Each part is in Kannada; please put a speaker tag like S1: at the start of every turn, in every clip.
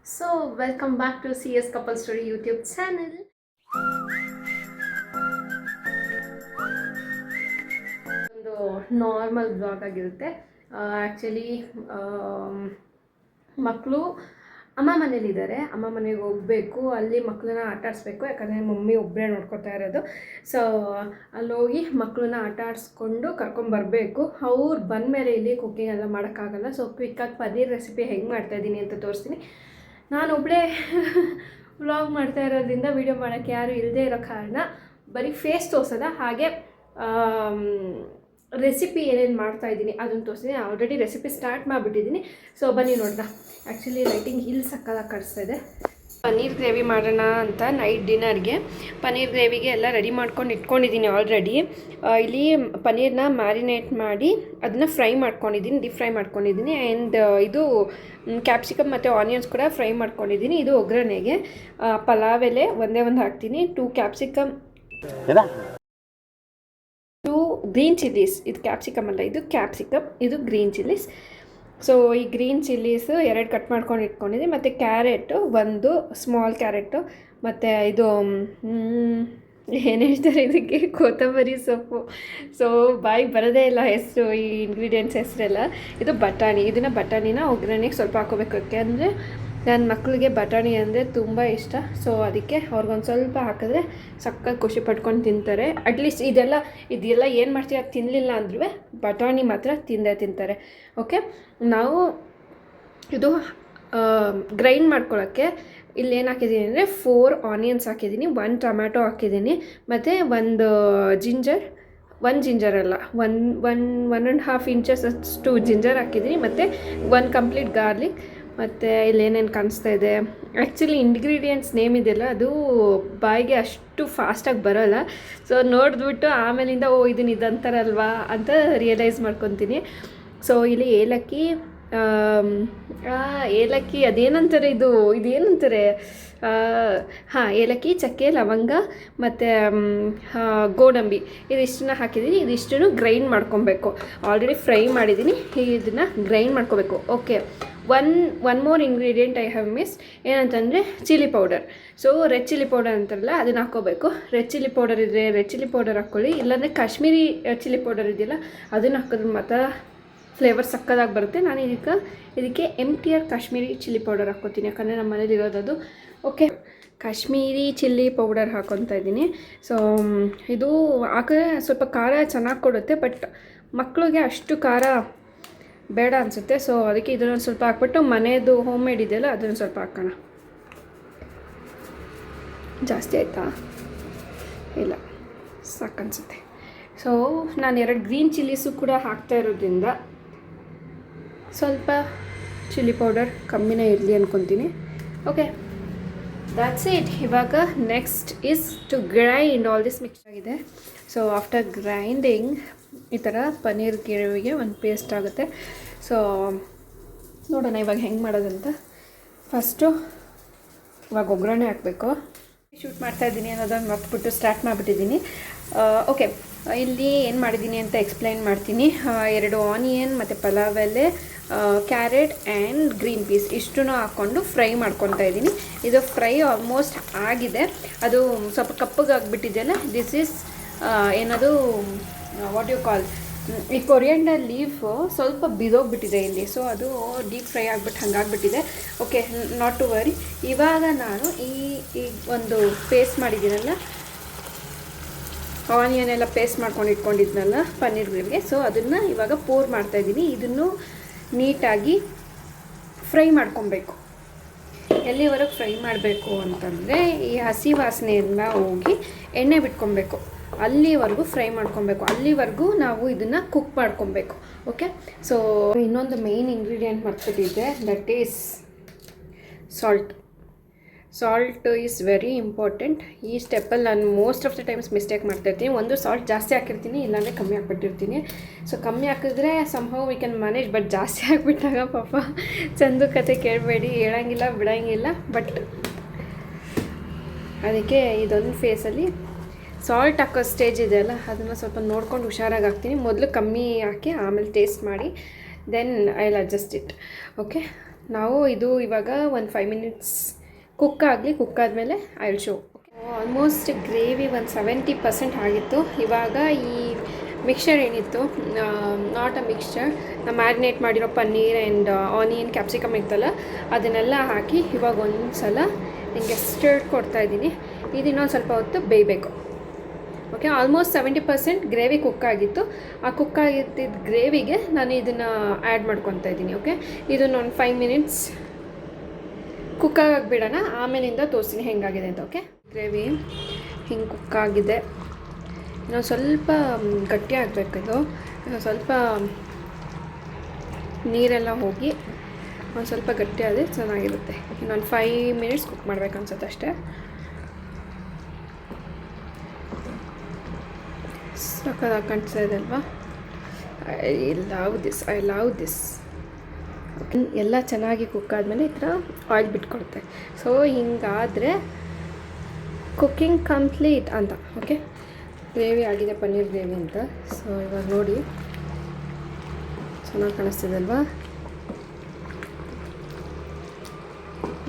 S1: So, welcome back to CS Couple Story YouTube channel. ಒಂದು ನಾರ್ಮಲ್ ಬ್ಲಾಗ್ ಆಗಿರುತ್ತೆ. ಆ್ಯಕ್ಚುಲಿ ಮಕ್ಕಳು ಅಮ್ಮ ಮನೇಲಿದ್ದಾರೆ. ಅಮ್ಮ ಮನೆಗೆ ಹೋಗಬೇಕು, ಅಲ್ಲಿ ಮಕ್ಕಳನ್ನ ಆಟಾಡಿಸ್ಬೇಕು, ಯಾಕಂದರೆ ಮಮ್ಮಿ ಒಬ್ಬರೇ ನೋಡ್ಕೊತಾ ಇರೋದು. ಸೊ ಅಲ್ಲೋಗಿ ಮಕ್ಕಳನ್ನ ಆಟ ಆಡಿಸ್ಕೊಂಡು ಕರ್ಕೊಂಬರಬೇಕು. ಅವ್ರು ಬಂದಮೇಲೆ ಇಲ್ಲಿ ಕುಕ್ಕಿಂಗ್ ಎಲ್ಲ ಮಾಡೋಕ್ಕಾಗಲ್ಲ. ಸೊ ಕ್ವಿಕ್ಕಾಗಿ ಪನ್ನೀರ್ ರೆಸಿಪಿ ಹೆಂಗೆ ಮಾಡ್ತಾಯಿದ್ದೀನಿ ಅಂತ ತೋರಿಸ್ತೀನಿ. ನಾನು ಒಬ್ಬಳೇ ವ್ಲಾಗ್ ಮಾಡ್ತಾ ಇರೋದ್ರಿಂದ ವೀಡಿಯೋ ಮಾಡೋಕ್ಕೆ ಯಾರು ಇಲ್ಲದೆ ಇರೋ ಕಾರಣ ಬರೀ ಫೇಸ್ ತೋರಿಸೋದ, ಹಾಗೆ ರೆಸಿಪಿ ಏನೇನು ಮಾಡ್ತಾಯಿದ್ದೀನಿ ಅದನ್ನು ತೋರಿಸ್ತೀನಿ. ಆಲ್ರೆಡಿ ರೆಸಿಪಿ ಸ್ಟಾರ್ಟ್ ಮಾಡಿಬಿಟ್ಟಿದ್ದೀನಿ. ಸೊ ಬನ್ನಿ ನೋಡೋಣ. ಆ್ಯಕ್ಚುಲಿ ಲೈಟಿಂಗ್ ಇಲ್ಲಿ ಸಕ್ಕದಾಗಿ ಕಾಣಿಸ್ತಾ ಇದೆ. ಪನ್ನೀರ್ ಗ್ರೇವಿ ಮಾಡೋಣ ಅಂತ ನೈಟ್ ಡಿನ್ನರ್ಗೆ ಪನ್ನೀರ್ ಗ್ರೇವಿಗೆ ಎಲ್ಲ ರೆಡಿ ಮಾಡ್ಕೊಂಡು ಇಟ್ಕೊಂಡಿದ್ದೀನಿ ಆಲ್ರೆಡಿ. ಇಲ್ಲಿ ಪನ್ನೀರನ್ನ ಮ್ಯಾರಿನೇಟ್ ಮಾಡಿ ಅದನ್ನ ಫ್ರೈ ಮಾಡ್ಕೊಂಡಿದ್ದೀನಿ, ಡೀಪ್ ಫ್ರೈ ಮಾಡ್ಕೊಂಡಿದ್ದೀನಿ. ಆ್ಯಂಡ್ ಇದು ಕ್ಯಾಪ್ಸಿಕಮ್ ಮತ್ತು ಆನಿಯನ್ಸ್ ಕೂಡ ಫ್ರೈ ಮಾಡ್ಕೊಂಡಿದ್ದೀನಿ. ಇದು ಒಗ್ಗರಣೆಗೆ. ಪಲಾವ್ ಎಲೆ ಒಂದೇ ಒಂದು ಹಾಕ್ತೀನಿ, 2 ಕ್ಯಾಪ್ಸಿಕಮ್, 2 ಗ್ರೀನ್ ಚಿಲ್ಲೀಸ್. ಇದು ಕ್ಯಾಪ್ಸಿಕಮ್ ಅಲ್ಲ, ಇದು ಕ್ಯಾಪ್ಸಿಕಮ್, ಇದು ಗ್ರೀನ್ ಚಿಲ್ಲೀಸ್. ಸೊ ಈ ಗ್ರೀನ್ ಚಿಲ್ಲೀಸು 2 ಕಟ್ ಮಾಡ್ಕೊಂಡು ಇಟ್ಕೊಂಡಿದ್ದೀನಿ. ಮತ್ತು ಕ್ಯಾರೆಟು 1 ಸ್ಮಾಲ್ ಕ್ಯಾರೆಟು, ಮತ್ತು ಇದು ಏನು ಹೇಳ್ತಾರೆ ಇದಕ್ಕೆ, ಕೊತ್ತಂಬರಿ ಸೊಪ್ಪು. ಸೊ ಬಾಯಿಗೆ ಬರೋದೇ ಇಲ್ಲ ಹೆಸರು, ಈ ಇಂಗ್ರೀಡಿಯೆಂಟ್ಸ್ ಹೆಸರೆಲ್ಲ. ಇದು ಬಟಾಣಿ. ಇದನ್ನು ಬಟಾಣಿನ ಒಗ್ಗರಣೆಗೆ ಸ್ವಲ್ಪ ಹಾಕೋಬೇಕು, ಯಾಕೆಂದರೆ ನನ್ನ ಮಕ್ಕಳಿಗೆ ಬಟಾಣಿ ಅಂದರೆ ತುಂಬ ಇಷ್ಟ. ಸೊ ಅದಕ್ಕೆ ಅವ್ರಿಗೊಂದು ಸ್ವಲ್ಪ ಹಾಕಿದ್ರೆ ಸಕ್ಕತ್ ಖುಷಿ ಪಟ್ಕೊಂಡು ತಿಂತಾರೆ. ಅಟ್ಲೀಸ್ಟ್ ಇದೆಲ್ಲ ಏನು ಮಾಡ್ತೀವಿ ಅದು ತಿನ್ನಲಿಲ್ಲ ಅಂದ್ರೂ ಬಟಾಣಿ ಮಾತ್ರ ತಿಂತಾರೆ. ಓಕೆ, ನಾವು ಇದು ಗ್ರೈಂಡ್ ಮಾಡ್ಕೊಳ್ಳೋಕ್ಕೆ ಇಲ್ಲಿ ಏನು ಹಾಕಿದ್ದೀನಿ ಅಂದರೆ 4 ಆನಿಯನ್ಸ್ ಹಾಕಿದ್ದೀನಿ, 1 ಟೊಮ್ಯಾಟೊ ಹಾಕಿದ್ದೀನಿ, ಮತ್ತು 1 ಜಿಂಜರ್ ಅಲ್ಲ, 1.5 ಇಂಚಸ್ ಅಷ್ಟು ಜಿಂಜರ್ ಹಾಕಿದ್ದೀನಿ, ಮತ್ತು 1 ಕಂಪ್ಲೀಟ್ ಗಾರ್ಲಿಕ್. ಮತ್ತು ಇಲ್ಲೇನೇನು ಕಾಣಿಸ್ತಾ ಇದೆ, ಆ್ಯಕ್ಚುಲಿ ಇಂಗ್ರೀಡಿಯೆಂಟ್ಸ್ ನೇಮ್ ಇದೆಯಲ್ಲ ಅದು ಬಾಯಿಗೆ ಅಷ್ಟು ಫಾಸ್ಟಾಗಿ ಬರೋಲ್ಲ. ಸೊ ನೋಡಿದ್ಬಿಟ್ಟು ಆಮೇಲಿಂದ ಇದನ್ನು ಇದಂತಾರಲ್ವಾ ಅಂತ ರಿಯಲೈಸ್ ಮಾಡ್ಕೊತೀನಿ. ಸೊ ಇಲ್ಲಿ ಏಲಕ್ಕಿ ಅದೇನಂತಾರೆ, ಇದೇನಂತಾರೆ, ಏಲಕ್ಕಿ, ಚಕ್ಕೆ, ಲವಂಗ ಮತ್ತು ಗೋಡಂಬಿ, ಇದಿಷ್ಟನ್ನ ಹಾಕಿದ್ದೀನಿ. ಇದಿಷ್ಟನ್ನು ಗ್ರೈಂಡ್ ಮಾಡ್ಕೊಬೇಕು. ಆಲ್ರೆಡಿ ಫ್ರೈ ಮಾಡಿದ್ದೀನಿ, ಇದನ್ನು ಗ್ರೈಂಡ್ ಮಾಡ್ಕೋಬೇಕು. Okay, one more ingredient I have miss, ಏನಂತಂದರೆ chilli powder. So red chilli powder ಅಂತಾರಲ್ಲ ಅದನ್ನು ಹಾಕ್ಕೋಬೇಕು. ರೆಡ್ ಚಿಲ್ಲಿ ಪೌಡರ್ ಇದ್ದರೆ ರೆಡ್ ಚಿಲ್ಲಿ ಪೌಡರ್ ಹಾಕ್ಕೊಳ್ಳಿ, ಇಲ್ಲಾಂದರೆ ಕಾಶ್ಮೀರಿ ಚಿಲ್ಲಿ ಪೌಡರ್ ಇದೆಯಲ್ಲ ಅದನ್ನು ಹಾಕಿದ್ರೆ ಮಾತ್ರ ಫ್ಲೇವರ್ ಸಕ್ಕದಾಗಿ ಬರುತ್ತೆ. ನಾನು ಇದಕ್ಕೆ MTR ಕಾಶ್ಮೀರಿ ಚಿಲ್ಲಿ ಪೌಡರ್ ಹಾಕ್ಕೋತೀನಿ, ಯಾಕಂದರೆ ನಮ್ಮ ಮನೇಲಿ ಇರೋದದು. ಓಕೆ, ಕಾಶ್ಮೀರಿ ಚಿಲ್ಲಿ ಪೌಡರ್ ಹಾಕ್ಕೊತಾ ಇದ್ದೀನಿ. ಸೊ ಇದು ಹಾಕಿದ್ರೆ ಸ್ವಲ್ಪ ಖಾರ ಚೆನ್ನಾಗಿ ಕೊಡುತ್ತೆ, ಬಟ್ ಮಕ್ಕಳಿಗೆ ಅಷ್ಟು ಖಾರ ಬೇಡ ಅನಿಸುತ್ತೆ. ಸೊ ಅದಕ್ಕೆ ಇದನ್ನು ಸ್ವಲ್ಪ ಹಾಕ್ಬಿಟ್ಟು ಮನೆಯದು ಹೋಮ್ ಮೇಡ್ ಇದೆಯಲ್ಲ ಅದನ್ನು ಸ್ವಲ್ಪ ಹಾಕೋಣ. ಜಾಸ್ತಿ ಆಯಿತಾ? ಇಲ್ಲ, ಸಾಕನ್ಸುತ್ತೆ. ಸೊ ನಾನು 2 ಗ್ರೀನ್ ಚಿಲ್ಲೀಸು ಕೂಡ ಹಾಕ್ತಾ ಇರೋದ್ರಿಂದ ಸ್ವಲ್ಪ ಚಿಲ್ಲಿ ಪೌಡರ್ ಕಮ್ಮಿನೇ ಇರಲಿ ಅಂದ್ಕೊತೀನಿ. Okay, that's it. ಇವಾಗ next is to grind all this mix ಆಗಿದೆ. ಸೊ ಆಫ್ಟರ್ ಗ್ರೈಂಡಿಂಗ್ ಈ ಥರ ಪನ್ನೀರ್ ಗ್ರೇವಿಗೆ ಒಂದು ಪೇಸ್ಟ್ ಆಗುತ್ತೆ. ಸೊ ನೋಡೋಣ ಇವಾಗ ಹೆಂಗೆ ಮಾಡೋದಂತ. ಫಸ್ಟು ಇವಾಗ ಒಗ್ಗರಣೆ ಹಾಕಬೇಕು. ಶೂಟ್ ಮಾಡ್ತಾಯಿದ್ದೀನಿ ಅನ್ನೋದನ್ನು ಮರ್ತ್ಬಿಟ್ಟು ಸ್ಟಾರ್ಟ್ ಮಾಡಿಬಿಟ್ಟಿದ್ದೀನಿ. ಓಕೆ, ಇಲ್ಲಿ ಏನು ಮಾಡಿದ್ದೀನಿ ಅಂತ ಎಕ್ಸ್ಪ್ಲೈನ್ ಮಾಡ್ತೀನಿ. 2 ಆನಿಯನ್ ಮತ್ತು ಪಲಾವ್ ಎಲೆ, ಕ್ಯಾರೆಟ್ ಆ್ಯಂಡ್ ಗ್ರೀನ್ ಪೀಸ್ ಇಷ್ಟನ್ನು ಹಾಕ್ಕೊಂಡು ಫ್ರೈ ಮಾಡ್ಕೊತಾ ಇದ್ದೀನಿ. ಇದು ಫ್ರೈ ಆಲ್ಮೋಸ್ಟ್ ಆಗಿದೆ. ಅದು ಸ್ವಲ್ಪ ಕಪ್ಪಗಾಗಿಬಿಟ್ಟಿದೆಯಲ್ಲ, ದಿಸ್ ಈಸ್ ಏನದು ವಾಟ್ ಯು ಕಾಲ್, ಈ ಕೊರಿಯಂಡರ್ ಲೀಫು ಸ್ವಲ್ಪ ಬಿದೋಗ್ಬಿಟ್ಟಿದೆ ಇಲ್ಲಿ. ಸೊ ಅದು ಡೀಪ್ ಫ್ರೈ ಆಗಿಬಿಟ್ಟು ಹಂಗಾಗ್ಬಿಟ್ಟಿದೆ. Okay, not to worry. ಇವಾಗ ನಾನು ಈ ಒಂದು ಪೇಸ್ಟ್ ಮಾಡಿದ್ದೀನಲ್ಲ, ಆನಿಯನ್ ಎಲ್ಲ ಪೇಸ್ಟ್ ಮಾಡ್ಕೊಂಡು ಇಟ್ಕೊಂಡಿದ್ನಲ್ಲ ಪನ್ನೀರ್ ಗ್ರೇವಿಗೆ, ಸೊ ಅದನ್ನು ಇವಾಗ ಪೋರ್ ಮಾಡ್ತಾಯಿದ್ದೀನಿ. ಇದನ್ನು ನೀಟಾಗಿ ಫ್ರೈ ಮಾಡ್ಕೊಬೇಕು. ಎಲ್ಲಿವರೆಗೆ ಫ್ರೈ ಮಾಡಬೇಕು ಅಂತಂದರೆ ಈ ಹಸಿ ವಾಸನೆಯಿಂದ ಹೋಗಿ ಎಣ್ಣೆ ಬಿಟ್ಕೊಬೇಕು, ಅಲ್ಲಿವರೆಗೂ ಫ್ರೈ ಮಾಡ್ಕೊಬೇಕು. ಅಲ್ಲಿವರೆಗೂ ನಾವು ಇದನ್ನು ಕುಕ್ ಮಾಡ್ಕೊಬೇಕು. ಓಕೆ, ಸೊ ಇನ್ನೊಂದು ಮೇಯ್ನ್ ಇಂಗ್ರೀಡಿಯೆಂಟ್ ಮರ್ತ್ಬಿಟ್ಟಿದ್ದೆ, that is salt. Salt is very important. ಈ ಸ್ಟೆಪ್ಪಲ್ಲಿ ನಾನು most of the times mistake ಮಾಡ್ತಾಯಿರ್ತೀನಿ. ಒಂದು ಸಾಲ್ಟ್ ಜಾಸ್ತಿ ಹಾಕಿರ್ತೀನಿ, ಇಲ್ಲಾಂದರೆ ಕಮ್ಮಿ ಹಾಕ್ಬಿಟ್ಟಿರ್ತೀನಿ. ಸೊ ಕಮ್ಮಿ ಹಾಕಿದ್ರೆ somehow we can manage, but ಜಾಸ್ತಿ ಹಾಕ್ಬಿಟ್ಟಾಗ ಪಾಪ ಚಂದು ಕತೆ ಕೇಳಬೇಡಿ, ಹೇಳಂಗಿಲ್ಲ ಬಿಡೋಂಗಿಲ್ಲ. ಬಟ್ ಅದಕ್ಕೆ ಇದೊಂದು ಫೇಸಲ್ಲಿ ಸಾಲ್ಟ್ ಹಾಕೋ ಸ್ಟೇಜ್ ಇದೆಯಲ್ಲ ಅದನ್ನು ಸ್ವಲ್ಪ ನೋಡ್ಕೊಂಡು ಹುಷಾರಾಗಿ ಹಾಕ್ತೀನಿ. ಮೊದಲು ಕಮ್ಮಿ ಹಾಕಿ ಆಮೇಲೆ ಟೇಸ್ಟ್ ಮಾಡಿ then I will adjust it. Okay, ನಾವು ಇದು ಇವಾಗ ಒಂದು 5 ಮಿನಿಟ್ಸ್ ಕುಕ್ ಆದಮೇಲೆ I will show. Almost gravy ಒಂದು 70% ಆಗಿತ್ತು. ಇವಾಗ ಈ ಮಿಕ್ಸ್ಚರ್ ಏನಿತ್ತು, ನಾಟ್ ಅ ಮಿಕ್ಸ್ಚರ್, ನಾವು ಮ್ಯಾರಿನೇಟ್ ಮಾಡಿರೋ ಪನ್ನೀರ್ ಆ್ಯಂಡ್ ಆನಿಯನ್ ಕ್ಯಾಪ್ಸಿಕಮ್ ಇತ್ತಲ್ಲ ಅದನ್ನೆಲ್ಲ ಹಾಕಿ ಇವಾಗ ಒಂದು ಸಲ ಹಿಂಗೆ ಸ್ಟರ್ಡ್ ಕೊಡ್ತಾಯಿದ್ದೀನಿ. ಇದು ಇನ್ನೊಂದು ಸ್ವಲ್ಪ ಹೊತ್ತು ಬೇಯಬೇಕು. ಓಕೆ, ಆಲ್ಮೋಸ್ಟ್ 70% ಗ್ರೇವಿ ಕುಕ್ ಆಗಿತ್ತು. ಆ ಕುಕ್ ಆಗಿದ್ದಿದ್ದ ಗ್ರೇವಿಗೆ ನಾನು ಇದನ್ನು ಆ್ಯಡ್ ಮಾಡ್ಕೊತಾ ಇದ್ದೀನಿ. ಓಕೆ, ಇದನ್ನು ಒಂದು 5 ಮಿನಿಟ್ಸ್ ಕುಕ್ಕಾಗಿ ಬಿಡೋಣ, ಆಮೇಲಿಂದ ತೋರಿಸ್ತೀನಿ ಹೆಂಗಾಗಿದೆ ಅಂತ. ಓಕೆ, ಗ್ರೇವಿ ಹಿಂಗೆ ಕುಕ್ಕಾಗಿದೆ. ಇನ್ನೊಂದು ಸ್ವಲ್ಪ ಗಟ್ಟಿ ಆಗಬೇಕಿದು, ಸ್ವಲ್ಪ ನೀರೆಲ್ಲ ಹೋಗಿ ಒಂದು ಸ್ವಲ್ಪ ಗಟ್ಟಿ ಆದರೆ ಚೆನ್ನಾಗಿರುತ್ತೆ. ಇನ್ನೊಂದು 5 ಮಿನಿಟ್ಸ್ ಕುಕ್ ಮಾಡಬೇಕು ಅನ್ಸುತ್ತೆ ಅಷ್ಟೇ. ಸಕ್ಕತ್ತಾಗಿ ಕಾಣಿಸ್ತಾ ಇದೆ ಅಲ್ವಾ? I love this. ಓಕೆ, ಎಲ್ಲ ಚೆನ್ನಾಗಿ ಕುಕ್ ಆದಮೇಲೆ ಈ ಥರ ಆಯಿಲ್ ಬಿಟ್ಕೊಡುತ್ತೆ. ಸೊ ಹಿಂಗಾದರೆ ಕುಕ್ಕಿಂಗ್ ಕಂಪ್ಲೀಟ್ ಅಂತ. ಓಕೆ, ಗ್ರೇವಿ ಆಗಿದೆ, ಪನ್ನೀರ್ ಗ್ರೇವಿ ಅಂತ. ಸೊ ಇವಾಗ ನೋಡಿ ಚೆನ್ನಾಗಿ ಕಾಣಿಸ್ತಿದೆ ಅಲ್ವಾ?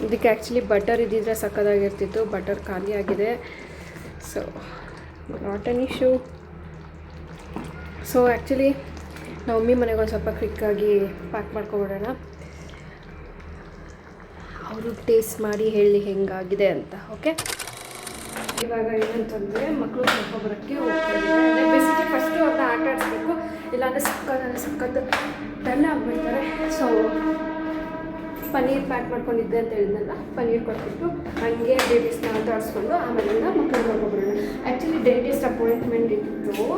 S1: ಇದಕ್ಕೆ ಆ್ಯಕ್ಚುಲಿ ಬಟರ್ ಇದ್ದಿದ್ರೆ ಸಕ್ಕತ್ತಾಗಿರ್ತಿತ್ತು. ಬಟರ್ ಖಾಲಿ ಆಗಿದೆ. So not an issue. So actually ನಾವು ಮಮ್ಮಿ ಮನೆಗೆ ಒಂದು ಸ್ವಲ್ಪ ಕ್ವಿಕ್ಕಾಗಿ ಪ್ಯಾಕ್ ಮಾಡ್ಕೊಬಿಡೋಣ, ಅವರು ಟೇಸ್ಟ್ ಮಾಡಿ ಹೇಳಿ ಹೆಂಗಾಗಿದೆ ಅಂತ. ಓಕೆ, ಇವಾಗ ಏನಂತಂದರೆ ಮಕ್ಕಳು ಸ್ವಲ್ಪ ಬರೋಕ್ಕೆ ಹೋಗ್ತಾಯಿದ್ದಾರೆ. ಬೇಸಿಗೆ ಫಸ್ಟು ಅವ್ರನ್ನ ಆಟ ಆಡಿಸ್ಬೇಕು, ಇಲ್ಲಾಂದರೆ ಸಕ್ಕತ್ತು ಡಲ್ ಆಗಿಬಿಡ್ತಾರೆ. ಸೊ ಪನ್ನೀರ್ ಪ್ಯಾಕ್ ಮಾಡ್ಕೊಂಡಿದ್ದೆ ಅಂತ ಹೇಳಿದ್ನಲ್ಲ, ಪನ್ನೀರ್ ಕೊಟ್ಬಿಟ್ಟು ಹಂಗೆ ಬೇಬೀಸ್ನ ಆಟ ಆಡಿಸ್ಕೊಂಡು ಆಮೇಲಿಂದ ಮಕ್ಕಳಿಗೆ ಹೋಗ್ಬಿಡೋಣ. ಆ್ಯಕ್ಚುಲಿ ಡೆಂಟಿಸ್ಟ್ ಅಪಾಯಿಂಟ್ಮೆಂಟ್ ಇತ್ತು,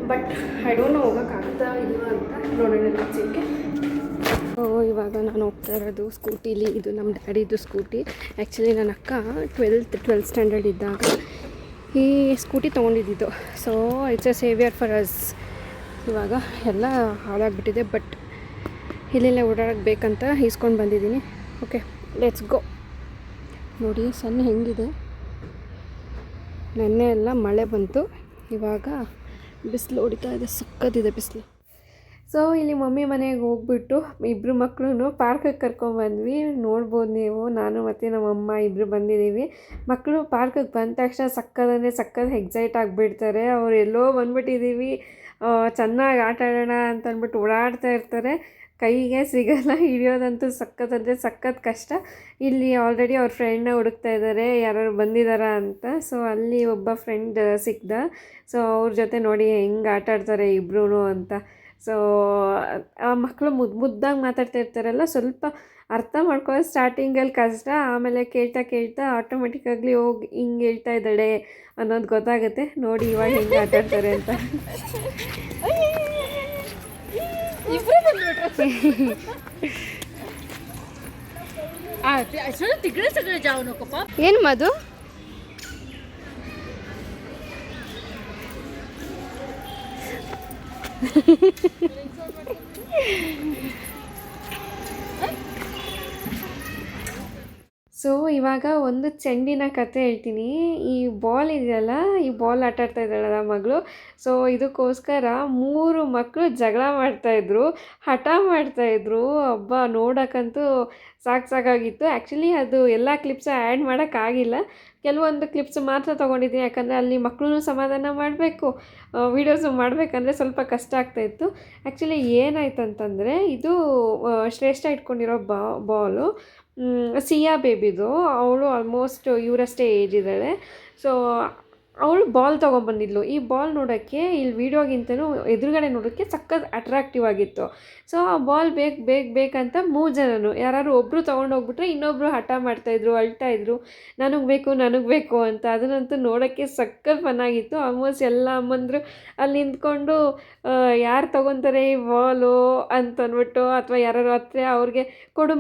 S1: ಬಟ್ ಐ ಡೋಂಟ್ ನೋ ಹೋಗೋಕ್ಕಾಗ್ತಾ ಇಲ್ಲ ಅಂತ ನೋಡೋಣ ನೆಕ್ಸ್ಟಿಗೆ. ಇವಾಗ ನಾನು ಹೋಗ್ತಾ ಇರೋದು ಸ್ಕೂಟೀಲಿ. ಇದು ನಮ್ಮ ಡ್ಯಾಡಿದು ಸ್ಕೂಟಿ. ಆ್ಯಕ್ಚುಲಿ ನನ್ನ ಅಕ್ಕ 12th ಸ್ಟ್ಯಾಂಡರ್ಡ್ ಇದ್ದಾಗ ಈ ಸ್ಕೂಟಿ ತೊಗೊಂಡಿದ್ದು. So it's A saviour for us. ಇವಾಗ ಎಲ್ಲ ಹಾಳಾಗಿಬಿಟ್ಟಿದೆ, ಬಟ್ ಇಲ್ಲೆಲ್ಲ ಓಡಾಡೋಕ್ಕೆ ಬೇಕಂತ ಈಸ್ಕೊಂಡು ಬಂದಿದ್ದೀನಿ. Okay, let's go. ನೋಡಿ ಸಣ್ಣ ಹೆಂಗಿದೆ. ನೆನ್ನೆ ಎಲ್ಲ ಮಳೆ ಬಂತು, ಇವಾಗ ಬಿಸಿಲು ಹೊಡಿತಾ ಇದೆ, ಸಕ್ಕತ್ತಿದೆ ಬಿಸಿಲು. ಸೊ ಇಲ್ಲಿ ಮಮ್ಮಿ ಮನೆಗೆ ಹೋಗ್ಬಿಟ್ಟು ಇಬ್ಬರು ಮಕ್ಕಳು ಪಾರ್ಕಿಗೆ ಕರ್ಕೊಂಡ್ಬಂದ್ವಿ. ನೋಡ್ಬೋದು ನೀವು, ನಾನು ಮತ್ತು ನಮ್ಮಮ್ಮ ಇಬ್ಬರು ಬಂದಿದ್ದೀವಿ. ಮಕ್ಕಳು ಪಾರ್ಕಿಗೆ ಬಂದ ತಕ್ಷಣ ಸಕ್ಕತ್ ಎಕ್ಸೈಟ್ ಆಗಿಬಿಡ್ತಾರೆ. ಅವ್ರು ಎಲ್ಲೋ ಬಂದ್ಬಿಟ್ಟಿದ್ದೀವಿ, ಚೆನ್ನಾಗಿ ಆಟ ಆಡೋಣ ಅಂತ ಅಂದ್ಬಿಟ್ಟು ಓಡಾಡ್ತಾ ಇರ್ತಾರೆ. ಕೈಗೆ ಸಿಗಲ್ಲ, ಹಿಡಿಯೋದಂತೂ ಸಕ್ಕತ್ ಕಷ್ಟ. ಇಲ್ಲಿ ಆಲ್ರೆಡಿ ಅವ್ರ ಫ್ರೆಂಡ್ನ ಹುಡುಕ್ತಾ ಇದ್ದಾರೆ, ಯಾರು ಬಂದಿದ್ದಾರಾ ಅಂತ. ಸೊ ಅಲ್ಲಿ ಒಬ್ಬ ಫ್ರೆಂಡ್ ಸಿಕ್ದ. ಸೊ ಅವ್ರ ಜೊತೆ ನೋಡಿ ಹೆಂಗೆ ಆಟ ಆಡ್ತಾರೆ ಇಬ್ಬರೂ ಅಂತ. ಸೊ ಆ ಮಕ್ಕಳು ಮುದ್ದಾಗಿ ಮಾತಾಡ್ತಾ ಇರ್ತಾರಲ್ಲ, ಸ್ವಲ್ಪ ಅರ್ಥ ಮಾಡ್ಕೊಳ್ಳೋದು ಸ್ಟಾರ್ಟಿಂಗಲ್ಲಿ ಕಷ್ಟ. ಆಮೇಲೆ ಕೇಳ್ತಾ ಆಟೋಮೆಟಿಕ್ಕಾಗಲಿ ಹೋಗಿ ಹಿಂಗೆ ಹೇಳ್ತಾ ಇದ್ದಾಳೆ ಅನ್ನೋದು ಗೊತ್ತಾಗುತ್ತೆ. ನೋಡಿ ಇವಾಗ ಹೆಂಗೆ ಆಟ ಆಡ್ತಾರೆ ಅಂತ. ಏನು ಮಧು? ಸೊ ಇವಾಗ ಒಂದು ಚೆಂಡಿನ ಕತೆ ಹೇಳ್ತೀನಿ. ಈ ಬಾಲ್ ಇದೆಯಲ್ಲ, ಈ ಬಾಲ್ ಆಟ ಆಡ್ತಾ ಇದ್ದಾಳಲ್ಲ ಮಗಳು. ಸೊ ಇದಕ್ಕೋಸ್ಕರ 3 ಮಕ್ಕಳು ಜಗಳ ಮಾಡ್ತಾಯಿದ್ರು, ಹಠ ಮಾಡ್ತಾಯಿದ್ರು. ಹಬ್ಬ ನೋಡೋಕ್ಕಂತೂ ಸಾಕಾಗಿತ್ತು. ಆ್ಯಕ್ಚುಲಿ ಅದು ಎಲ್ಲ ಕ್ಲಿಪ್ಸು ಆ್ಯಡ್ ಮಾಡೋಕ್ಕಾಗಿಲ್ಲ, ಕೆಲವೊಂದು ಕ್ಲಿಪ್ಸ್ ಮಾತ್ರ ತೊಗೊಂಡಿದ್ದೀನಿ. ಯಾಕಂದರೆ ಅಲ್ಲಿ ಮಕ್ಕಳೂ ಸಮಾಧಾನ ಮಾಡಬೇಕು, ವೀಡಿಯೋಸು ಮಾಡಬೇಕಂದ್ರೆ ಸ್ವಲ್ಪ ಕಷ್ಟ ಆಗ್ತಾಯಿತ್ತು. ಆ್ಯಕ್ಚುಲಿ ಏನಾಯ್ತು ಅಂತಂದರೆ, ಇದು ಶ್ರೇಷ್ಠ ಇಟ್ಕೊಂಡಿರೋ ಬಾಲು ಸಿಯಾ ಬೇಬಿದು. ಅವಳು ಆಲ್ಮೋಸ್ಟ್ ಇವರಷ್ಟೇ ಏಜ್ ಇದ್ದಾಳೆ. ಸೊ ಅವಳು ಬಾಲ್ ತೊಗೊಂಬಂದಿದ್ಲು. ಈ ಬಾಲ್ ನೋಡೋಕ್ಕೆ ಇಲ್ಲಿ ವೀಡಿಯೋಗಿಂತನೂ ಎದುರುಗಡೆ ನೋಡೋಕ್ಕೆ ಸಕ್ಕತ್ ಅಟ್ರಾಕ್ಟಿವ್ ಆಗಿತ್ತು. ಸೊ ಆ ಬಾಲ್ ಬೇಕಂತ 3 ಜನನು ಯಾರು ಒಬ್ಬರು ತೊಗೊಂಡೋಗ್ಬಿಟ್ರೆ ಇನ್ನೊಬ್ಬರು ಹಠ ಮಾಡ್ತಾಯಿದ್ರು, ಅಳ್ತಾಯಿದ್ರು, ನನಗೆ ಬೇಕು ಅಂತ. ಅದನ್ನಂತೂ ನೋಡೋಕ್ಕೆ ಸಕ್ಕತ್ ಫನ್ನಾಗಿತ್ತು. ಆಲ್ಮೋಸ್ಟ್ ಎಲ್ಲ ಅಮ್ಮಂದರು ಅಲ್ಲಿ ನಿಂತ್ಕೊಂಡು ಯಾರು ತೊಗೊತಾರೆ ಈ ಬಾಲು ಅಂತಂದ್ಬಿಟ್ಟು, ಅಥವಾ ಯಾರು ಹತ್ರ ಅವ್ರಿಗೆ ಕೊಡು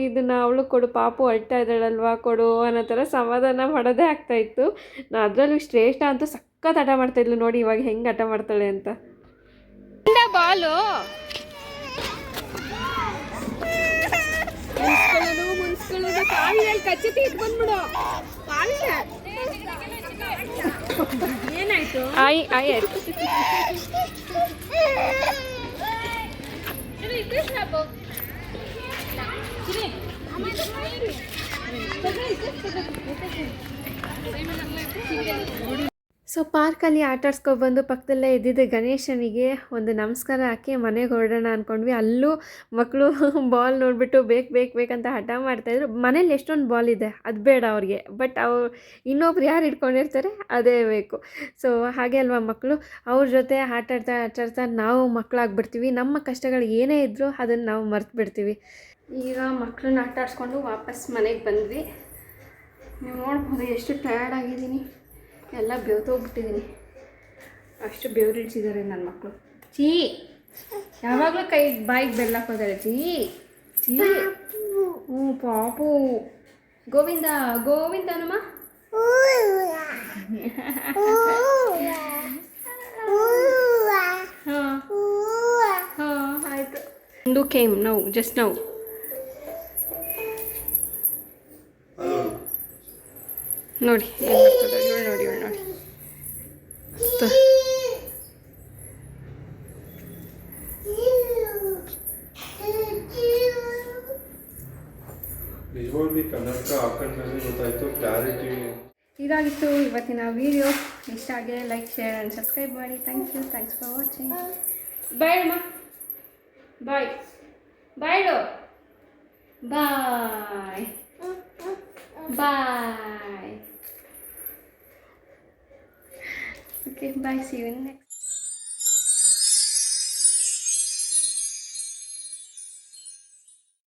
S1: ಇದನ್ನು ಅವಳು ಕೊಡು, ಪಾಪು ಅಳ್ತಾ ಇದ್ದಾಳಲ್ವಾ ಕೊಡು ಅನ್ನೋ ಥರ ಸಮಾಧಾನ ಮಾಡೋದೇ ಆಗ್ತಾಯಿತ್ತು. ಅದರಲ್ಲೂ ಶ್ರೇಷ್ಠ ಅಂತೂ ಸಕ್ಕತ್ ಹಠ ಮಾಡ್ತಾಯಿದ್ಲು. ನೋಡಿ ಇವಾಗ ಹೆಂಗೆ ಹಠ ಮಾಡ್ತಾಳೆ ಅಂತ. ಬಾಲು ಏನಾಯ್ತು? ಆಯ್ತು ಸೊ ಪಾರ್ಕಲ್ಲಿ ಆಟ ಆಡ್ಸ್ಕೊಬಂದು ಪಕ್ಕದಲ್ಲೇ ಇದ್ದಿದ್ದ ಗಣೇಶನಿಗೆ ಒಂದು ನಮಸ್ಕಾರ ಹಾಕಿ ಮನೆಗೆ ಹೊರಡೋಣ ಅಂದ್ಕೊಂಡ್ವಿ. ಅಲ್ಲೂ ಮಕ್ಕಳು ಬಾಲ್ ನೋಡಿಬಿಟ್ಟು ಬೇಕಂತ ಹಠ ಮಾಡ್ತಾಯಿದ್ರು. ಮನೇಲಿ ಎಷ್ಟೊಂದು ಬಾಲ್ ಇದೆ, ಅದು ಬೇಡ ಅವ್ರಿಗೆ, ಬಟ್ ಇನ್ನೊಬ್ರು ಯಾರು ಇಟ್ಕೊಂಡಿರ್ತಾರೆ ಅದೇ ಬೇಕು. ಸೊ ಹಾಗೆ ಅಲ್ವಾ ಮಕ್ಕಳು, ಅವ್ರ ಜೊತೆ ಆಟಾಡ್ತಾ ನಾವು ಮಕ್ಕಳಾಗ್ಬಿಡ್ತೀವಿ. ನಮ್ಮ ಕಷ್ಟಗಳು ಏನೇ ಇದ್ದರೂ ಅದನ್ನು ನಾವು ಮರ್ತು ಬಿಡ್ತೀವಿ. ಈಗ ಮಕ್ಕಳನ್ನ ಆಟ ಆಡಿಸ್ಕೊಂಡು ವಾಪಸ್ ಮನೆಗೆ ಬಂದ್ವಿ. ನೀವು ನೋಡ್ಬೋದು ಎಷ್ಟು ಟಯರ್ಡ್ ಆಗಿದ್ದೀನಿ, ಎಲ್ಲ ಬೆವ್ತೋಗ್ಬಿಟ್ಟಿದ್ದೀನಿ, ಅಷ್ಟು ಬೆವರಿಳಿಸಿದ್ದಾರೆ ನನ್ನ ಮಕ್ಕಳು. ಯಾವಾಗಲೂ ಬಾಯಿಗೆ ಬೆಲ್ಲಕ್ಕೆ ಹೋದಾರೆ. ಹ್ಞೂ ಪಾಪು. ಗೋವಿಂದನಮ್ಮ. ಹಾಂ ಆಯಿತು. ಒಂದು ಕೇಮ್ ಜಸ್ಟ್ ನೌ. ನೋಡಿ ಏನು ಮಾಡ್ತದೆ, ಇವಳು ನೋಡಿ ಇದಾಗಿತ್ತು ಇವತ್ತಿನ ವಿಡಿಯೋ. ಇಷ್ಟ ಆಗಿ ಲೈಕ್, ಶೇರ್ ಆ್ಯಂಡ್ ಸಬ್ಸ್ಕ್ರೈಬ್ ಮಾಡಿ. Thanks for watching. ಬಾಯ್ ಅಮ್ಮ, bye bye bye. Okay, bye. See you in the next.